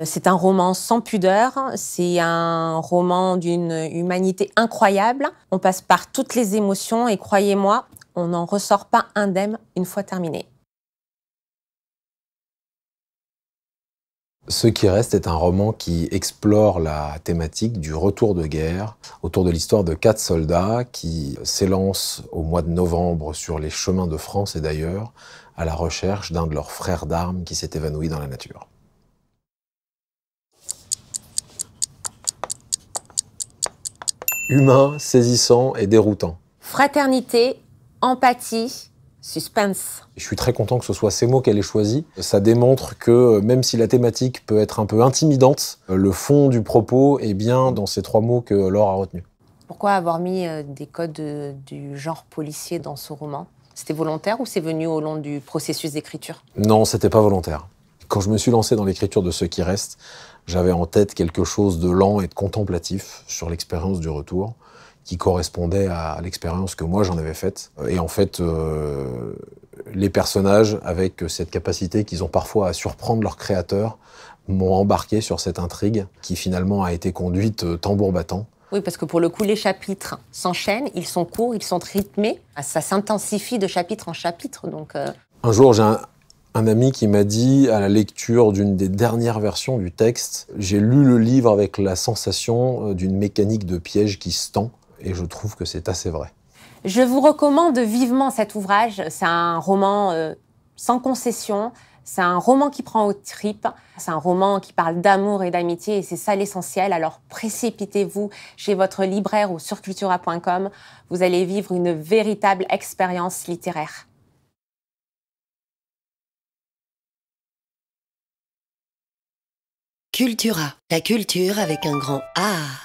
C'est un roman sans pudeur, c'est un roman d'une humanité incroyable. On passe par toutes les émotions et croyez-moi, on n'en ressort pas indemne une fois terminé. Ce qui reste est un roman qui explore la thématique du retour de guerre autour de l'histoire de 4 soldats qui s'élancent au mois de novembre sur les chemins de France et d'ailleurs à la recherche d'un de leurs frères d'armes qui s'est évanoui dans la nature. Humain, saisissant et déroutant. Fraternité, empathie, suspense. Je suis très content que ce soit ces mots qu'elle ait choisis. Ça démontre que même si la thématique peut être un peu intimidante, le fond du propos est bien dans ces 3 mots que Laure a retenus. Pourquoi avoir mis des codes du genre policier dans ce roman? C'était volontaire ou c'est venu au long du processus d'écriture? Non, c'était pas volontaire. Quand je me suis lancé dans l'écriture de Ce qui reste, j'avais en tête quelque chose de lent et de contemplatif sur l'expérience du retour, qui correspondait à l'expérience que moi j'en avais faite. Et en fait, les personnages, avec cette capacité qu'ils ont parfois à surprendre leur créateur, m'ont embarqué sur cette intrigue qui finalement a été conduite tambour battant. Oui, parce que pour le coup, les chapitres s'enchaînent, ils sont courts, ils sont rythmés. Ça s'intensifie de chapitre en chapitre, donc... Un jour, j'ai un ami qui m'a dit, à la lecture d'une des dernières versions du texte, j'ai lu le livre avec la sensation d'une mécanique de piège qui se tend, et je trouve que c'est assez vrai. Je vous recommande vivement cet ouvrage. C'est un roman sans concession. C'est un roman qui prend aux tripes. C'est un roman qui parle d'amour et d'amitié et c'est ça l'essentiel. Alors précipitez-vous chez votre libraire ou sur cultura.com. Vous allez vivre une véritable expérience littéraire. Cultura, la culture avec un grand A.